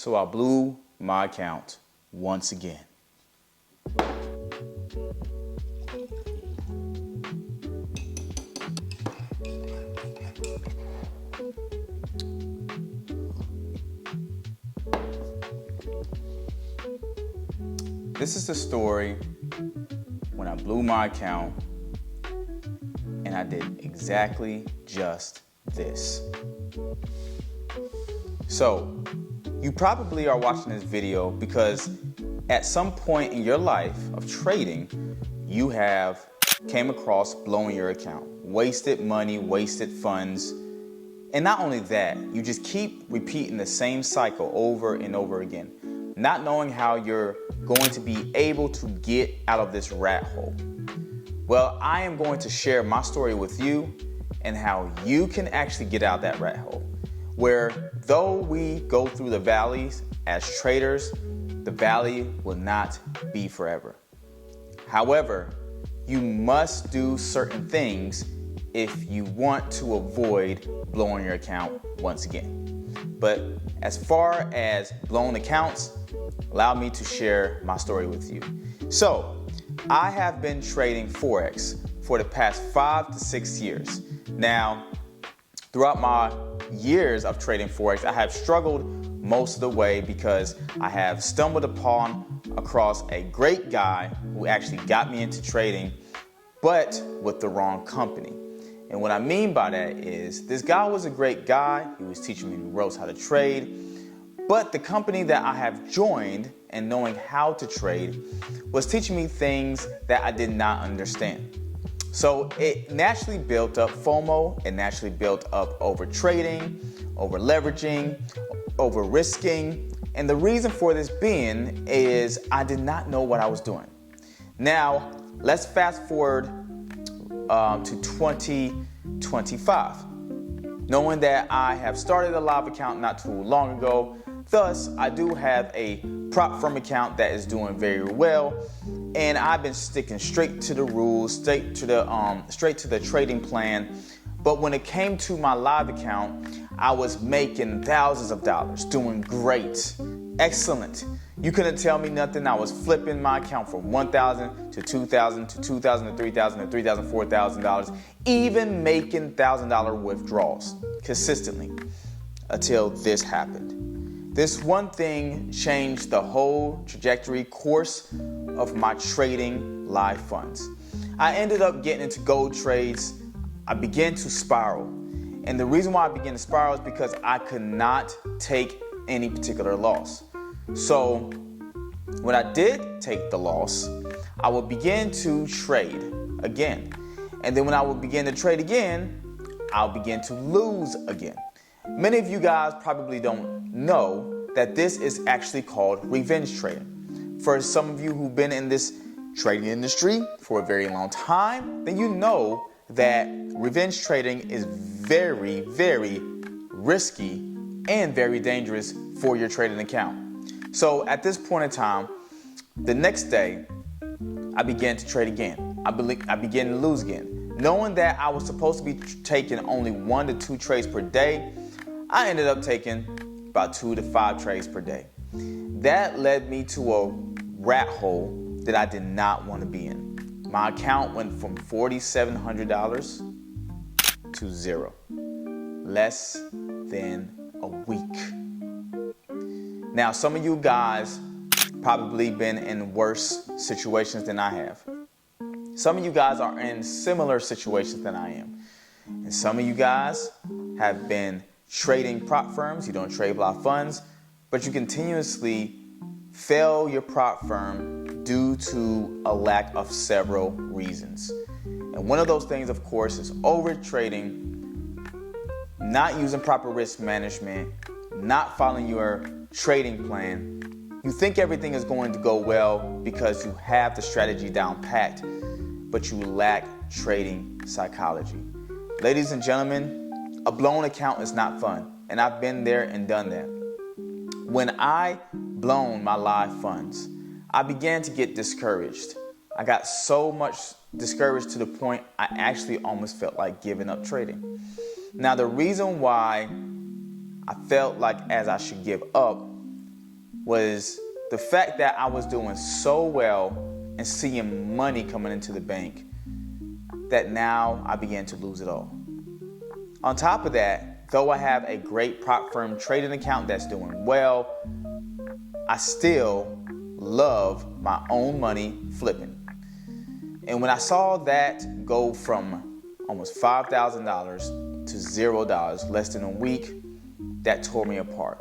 So I blew my account once again. This is the story when I blew my account and I did exactly just this. So, you probably are watching this video because at some point in your life of trading, you have came across blowing your account, wasted money, wasted funds. And not only that, you just keep repeating the same cycle over and over again, not knowing how you're going to be able to get out of this rat hole. Well, I am going to share my story with you and how you can actually get out of that rat hole, where though we go through the valleys as traders, the valley will not be forever. However, you must do certain things if you want to avoid blowing your account once again. But as far as blown accounts, allow me to share my story with you. So, I have been trading Forex for the past 5 to 6 years. Now, throughout my years of trading Forex, I have struggled most of the way because I have stumbled across a great guy who actually got me into trading, but with the wrong company. And what I mean by that is this guy was a great guy. He was teaching me the ropes how to trade. But the company that I have joined and knowing how to trade was teaching me things that I did not understand. So it naturally built up FOMO. It naturally built up over trading, over leveraging, over risking. And the reason for this being is I did not know what I was doing. Now, let's fast forward to 2025. Knowing that I have started a live account not too long ago, thus I do have a prop firm account that is doing very well, and I've been sticking straight to the rules, straight to the trading plan. But when it came to my live account, I was making thousands of dollars, doing great, excellent. You couldn't tell me nothing. I was flipping my account from $1,000 to $2,000 to $2,000 to $3,000 to $3,000, $4,000, even making $1,000 withdrawals consistently until this happened. This one thing changed the whole trajectory course of my trading live funds. I ended up getting into gold trades. I began to spiral. And the reason why I began to spiral is because I could not take any particular loss. So when I did take the loss, I would begin to trade again. And then when I would begin to trade again, I'll begin to lose again. Many of you guys probably don't know that this is actually called revenge trading. For some of you who've been in this trading industry for a very long time, then you know that revenge trading is very, very risky and very dangerous for your trading account. So at this point in time, the next day, I began to trade again. I began to lose again. Knowing that I was supposed to be taking only 1 to 2 trades per day, I ended up taking about 2 to 5 trades per day. That led me to a rat hole that I did not want to be in. My account went from $4,700 to zero. Less than a week. Now, some of you guys probably been in worse situations than I have. Some of you guys are in similar situations than I am. And some of you guys have been trading prop firms. You don't trade block funds, but you continuously fail your prop firm due to a lack of several reasons. And one of those things, of course, is over trading, not using proper risk management, not following your trading plan. You think everything is going to go well because you have the strategy down packed, but you lack trading psychology. Ladies and gentlemen, a blown account is not fun, and I've been there and done that. When I blown my live funds, I began to get discouraged. I got so much discouraged to the point I actually almost felt like giving up trading. Now, the reason why I felt like as I should give up was the fact that I was doing so well and seeing money coming into the bank that now I began to lose it all. On top of that, though I have a great prop firm trading account that's doing well, I still love my own money flipping. And when I saw that go from almost $5,000 to $0 less than a week, that tore me apart.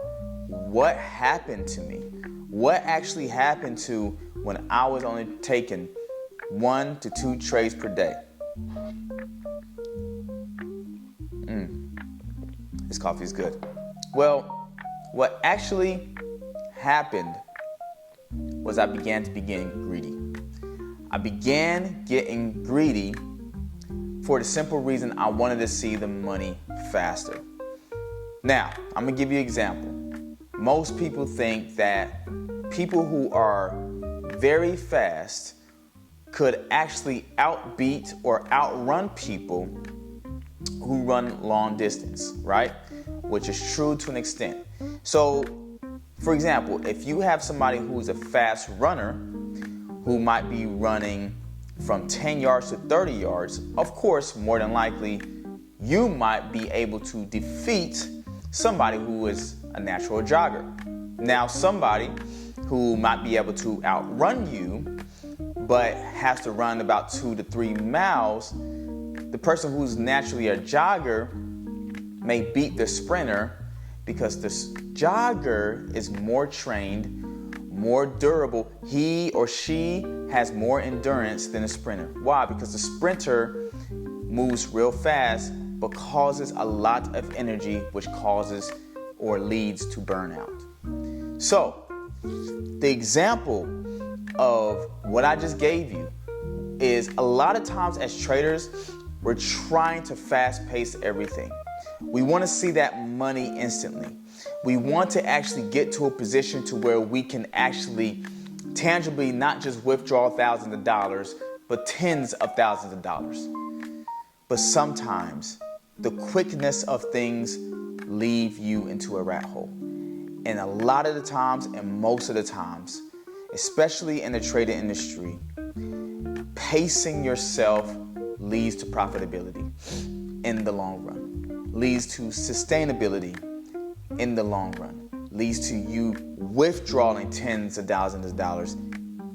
What happened to me? What actually happened to when I was only taking 1 to 2 trades per day? This coffee is good. Well, what actually happened was I began getting greedy. I began getting greedy for the simple reason I wanted to see the money faster. Now, I'm gonna give you an example. Most people think that people who are very fast could actually outbeat or outrun people who run long distance, right? Which is true to an extent. So, for example, if you have somebody who's a fast runner who might be running from 10 yards to 30 yards, of course, more than likely, you might be able to defeat somebody who is a natural jogger. Now, somebody who might be able to outrun you, but has to run about 2 to 3 miles, the person who's naturally a jogger may beat the sprinter because the jogger is more trained, more durable. He or she has more endurance than a sprinter. Why? Because the sprinter moves real fast but causes a lot of energy, which causes or leads to burnout. So, the example of what I just gave you is a lot of times as traders, we're trying to fast pace everything. We want to see that money instantly. We want to actually get to a position to where we can actually tangibly not just withdraw thousands of dollars, but tens of thousands of dollars. But sometimes the quickness of things leave you into a rat hole. And a lot of the times, and most of the times, especially in the trading industry, pacing yourself leads to profitability in the long run, leads to sustainability in the long run, leads to you withdrawing tens of thousands of dollars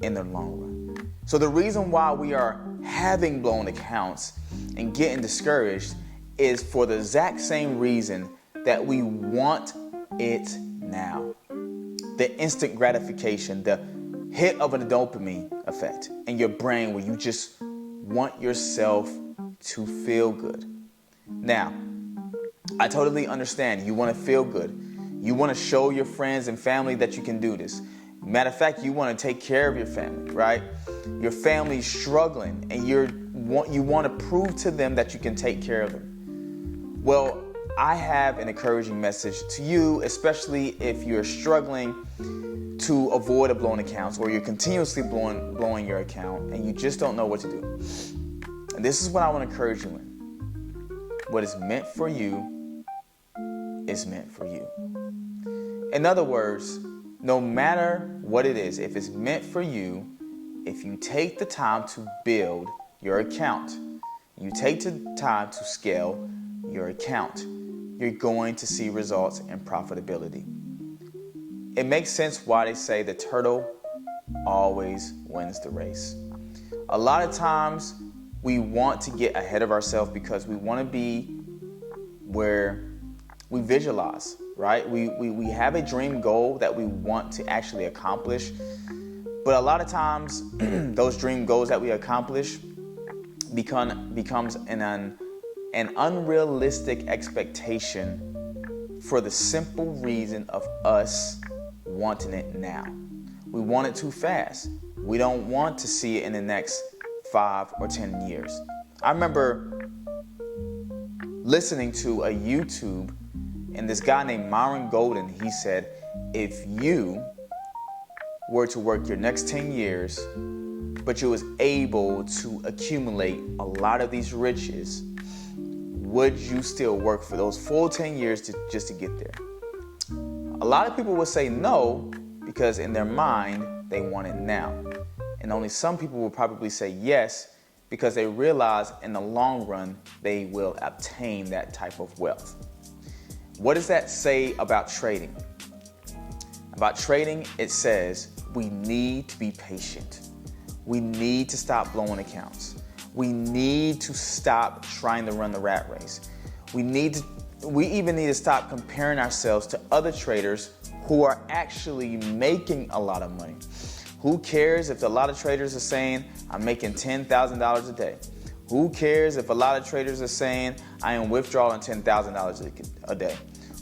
in the long run. So the reason why we are having blown accounts and getting discouraged is for the exact same reason that we want it now. The instant gratification, the hit of a dopamine effect in your brain where you just want yourself to feel good. Now, I totally understand. You want to feel good. You want to show your friends and family that you can do this. Matter of fact, you want to take care of your family, right? Your family's struggling and you want to prove to them that you can take care of them. Well, I have an encouraging message to you, especially if you're struggling to avoid a blown account or you're continuously blowing your account and you just don't know what to do. And this is what I want to encourage you in. What is meant for you is meant for you. In other words, no matter what it is, if it's meant for you, if you take the time to build your account, you take the time to scale your account, you're going to see results in profitability. It makes sense why they say the turtle always wins the race. A lot of times we want to get ahead of ourselves because we want to be where we visualize, right? We have a dream goal that we want to actually accomplish. But a lot of times those dream goals that we accomplish becomes an unrealistic expectation for the simple reason of us wanting it now. We want it too fast. We don't want to see it in the next 5 or 10 years. I remember listening to a YouTube and this guy named Myron Golden, he said, if you were to work your next 10 years, but you was able to accumulate a lot of these riches, would you still work for those full 10 years just to get there? A lot of people would say no, because in their mind, they want it now. And only some people will probably say yes because they realize in the long run, they will obtain that type of wealth. What does that say about trading? About trading, it says we need to be patient. We need to stop blowing accounts. We need to stop trying to run the rat race. We even need to stop comparing ourselves to other traders who are actually making a lot of money. Who cares if a lot of traders are saying, I'm making $10,000 a day? Who cares if a lot of traders are saying, I am withdrawing $10,000 a day?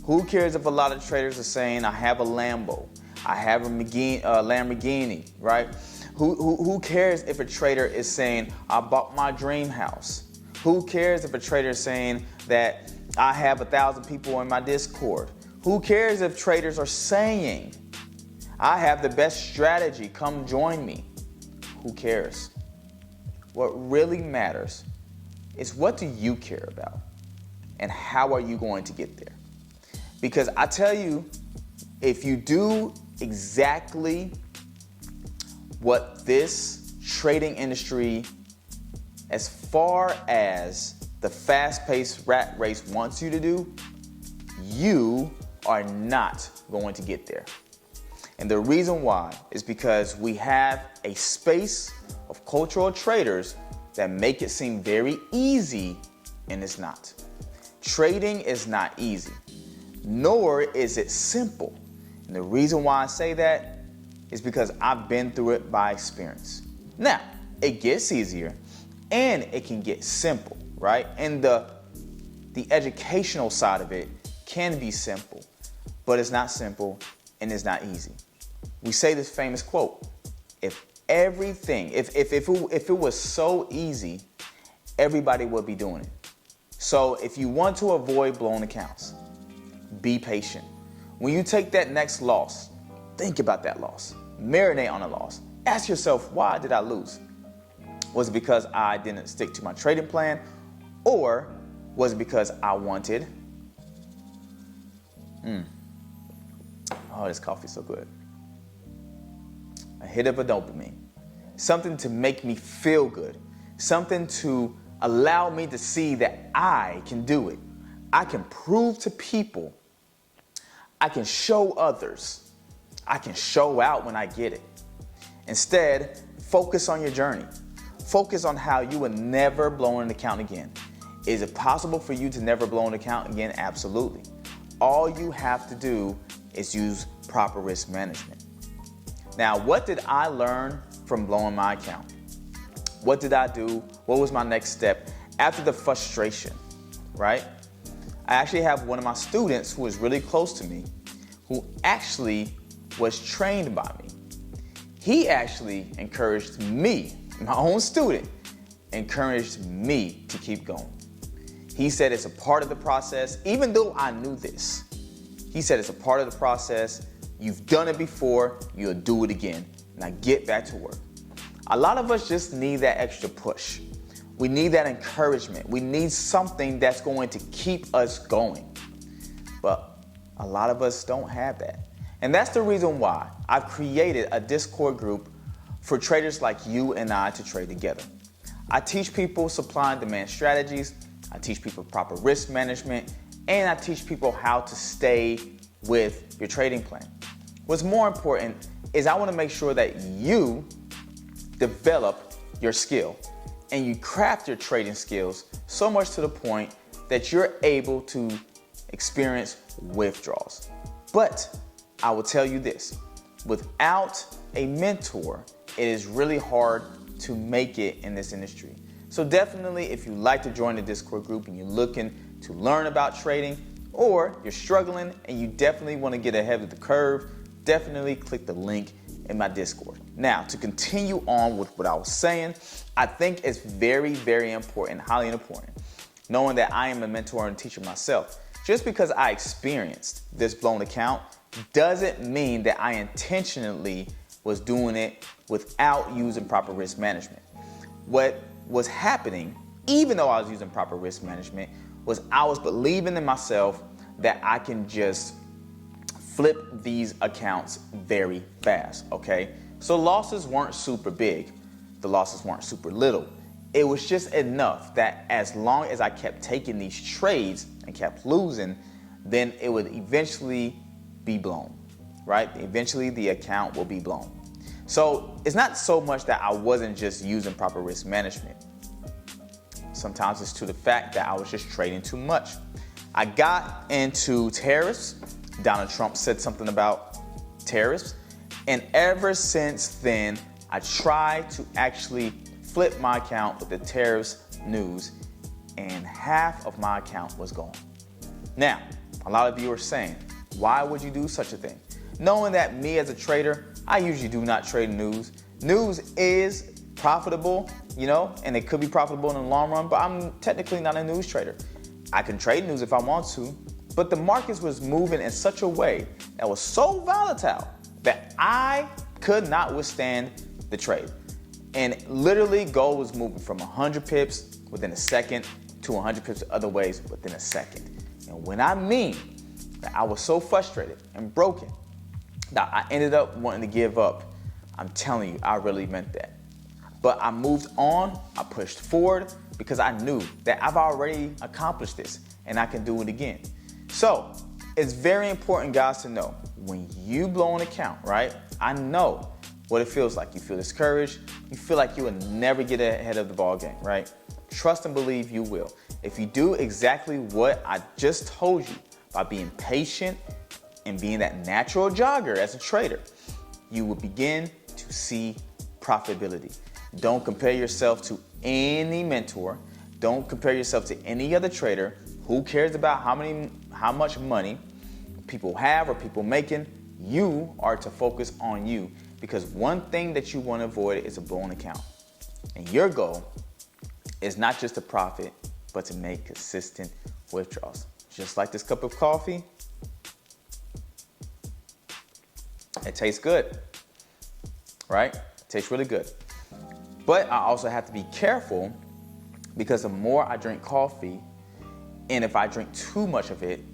Who cares if a lot of traders are saying, I have a Lambo, I have a Lamborghini, right? Who cares if a trader is saying, I bought my dream house? Who cares if a trader is saying that I have 1,000 people in my Discord? Who cares if traders are saying, I have the best strategy, come join me? Who cares? What really matters is what do you care about and how are you going to get there? Because I tell you, if you do exactly what this trading industry, as far as the fast-paced rat race wants you to do, you are not going to get there. And the reason why is because we have a space of cultural traders that make it seem very easy, and it's not. Trading is not easy, nor is it simple. And the reason why I say that is because I've been through it by experience. Now, it gets easier and it can get simple, right? And the educational side of it can be simple, but it's not simple and it's not easy. We say this famous quote, if it was so easy, everybody would be doing it. So if you want to avoid blowing accounts, be patient. When you take that next loss, think about that loss. Marinate on the loss. Ask yourself, why did I lose? Was it because I didn't stick to my trading plan? Or was it because I wanted? Oh, this coffee's so good. A hit of a dopamine. Something to make me feel good. Something to allow me to see that I can do it. I can prove to people. I can show others. I can show out when I get it. Instead, focus on your journey. Focus on how you will never blow an account again. Is it possible for you to never blow an account again? Absolutely. All you have to do is use proper risk management. Now, what did I learn from blowing my account? What did I do? What was my next step after the frustration, right? I actually have one of my students who is really close to me, who actually was trained by me. He actually encouraged me, my own student, encouraged me to keep going. He said it's a part of the process, even though I knew this. He said it's a part of the process. You've done it before, you'll do it again. Now get back to work. A lot of us just need that extra push. We need that encouragement. We need something that's going to keep us going. But a lot of us don't have that. And that's the reason why I've created a Discord group for traders like you and I to trade together. I teach people supply and demand strategies. I teach people proper risk management, and I teach people how to stay with your trading plan. What's more important is I want to make sure that you develop your skill and you craft your trading skills so much to the point that you're able to experience withdrawals. But I will tell you this, without a mentor, it is really hard to make it in this industry. So definitely, if you'd like to join the Discord group and you're looking to learn about trading, or you're struggling and you definitely want to get ahead of the curve, definitely click the link in my Discord. Now, to continue on with what I was saying, I think it's very, very important, highly important, knowing that I am a mentor and teacher myself. Just because I experienced this blown account doesn't mean that I intentionally was doing it without using proper risk management. What was happening, even though I was using proper risk management, was I was believing in myself that I can just flip these accounts very fast, okay? So losses weren't super big. The losses weren't super little. It was just enough that as long as I kept taking these trades and kept losing, then it would eventually be blown, right? Eventually the account will be blown. So it's not so much that I wasn't just using proper risk management. Sometimes it's to the fact that I was just trading too much. I got into tariffs. Donald Trump said something about tariffs. And ever since then, I tried to actually flip my account with the tariffs news, and half of my account was gone. Now, a lot of you are saying, why would you do such a thing? Knowing that me as a trader, I usually do not trade news. News is profitable, you know, and it could be profitable in the long run, but I'm technically not a news trader. I can trade news if I want to, but the markets was moving in such a way that was so volatile that I could not withstand the trade. And literally gold was moving from 100 pips within a second to 100 pips other ways within a second. And when I mean that I was so frustrated and broken that I ended up wanting to give up, I'm telling you, I really meant that. But I moved on, I pushed forward because I knew that I've already accomplished this and I can do it again. So it's very important, guys, to know when you blow an account, right? I know what it feels like. You feel discouraged. You feel like you will never get ahead of the ball game, right? Trust and believe you will. If you do exactly what I just told you by being patient and being that natural jogger as a trader, you will begin to see profitability. Don't compare yourself to any mentor. Don't compare yourself to any other trader. Who cares about how much money people have or people making? You are to focus on you, because one thing that you want to avoid is a blown account. And your goal is not just to profit, but to make consistent withdrawals. Just like this cup of coffee, it tastes good, right? It tastes really good. But I also have to be careful, because the more I drink coffee, and if I drink too much of it,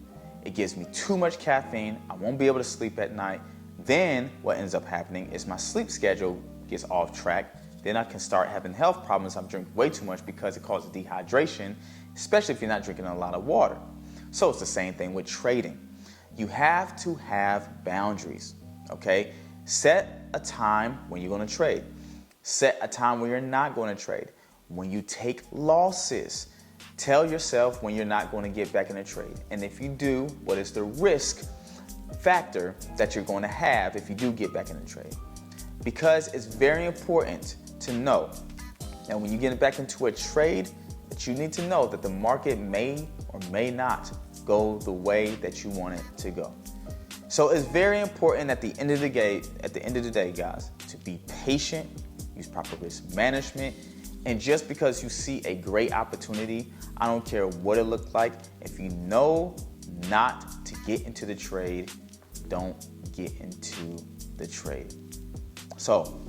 it gives me too much caffeine. I won't be able to sleep at night. Then what ends up happening is my sleep schedule gets off track. Then I can start having health problems. I'm drinking way too much because it causes dehydration, especially if you're not drinking a lot of water. So it's the same thing with trading. You have to have boundaries, okay? Set a time when you're going to trade. Set a time when you're not going to trade. When you take losses, tell yourself when you're not going to get back in a trade. And if you do, what is the risk factor that you're going to have if you do get back in a trade? Because it's very important to know that when you get back into a trade, that you need to know that the market may or may not go the way that you want it to go. So it's very important at the end of the day, guys, to be patient, use proper risk management. And just because you see a great opportunity, I don't care what it looks like, if you know not to get into the trade, don't get into the trade. So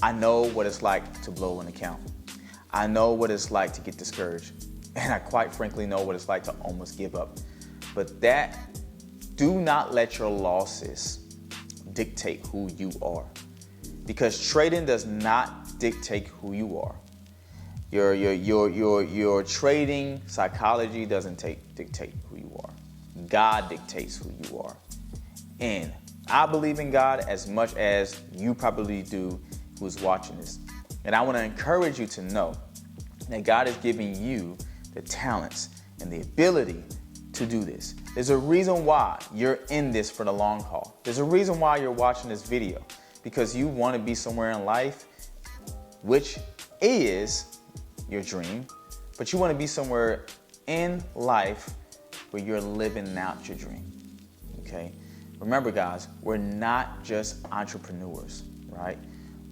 I know what it's like to blow an account. I know what it's like to get discouraged. And I quite frankly know what it's like to almost give up. But do not let your losses dictate who you are. Because trading does not dictate who you are. Your trading psychology doesn't dictate who you are. God dictates who you are. And I believe in God as much as you probably do who's watching this. And I want to encourage you to know that God is giving you the talents and the ability to do this. There's a reason why you're in this for the long haul. There's a reason why you're watching this video, because you want to be somewhere in life, which is your dream, but you want to be somewhere in life where you're living out your dream, okay? Remember, guys, we're not just entrepreneurs, right?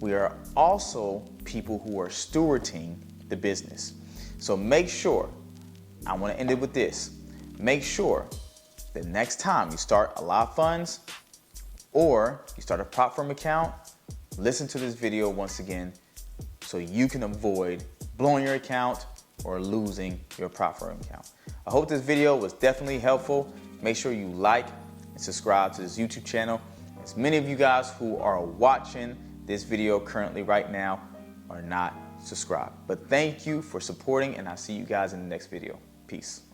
We are also people who are stewarding the business. So make sure, I want to end it with this, make sure that next time you start a lot of funds or you start a prop firm account, listen to this video once again so you can avoid blowing your account or losing your prop firm account. I hope this video was definitely helpful. Make sure you like and and subscribe to this YouTube channel. As many of you guys who are watching this video currently right now are not subscribed. But thank you for supporting, and I'll see you guys in the next video. Peace.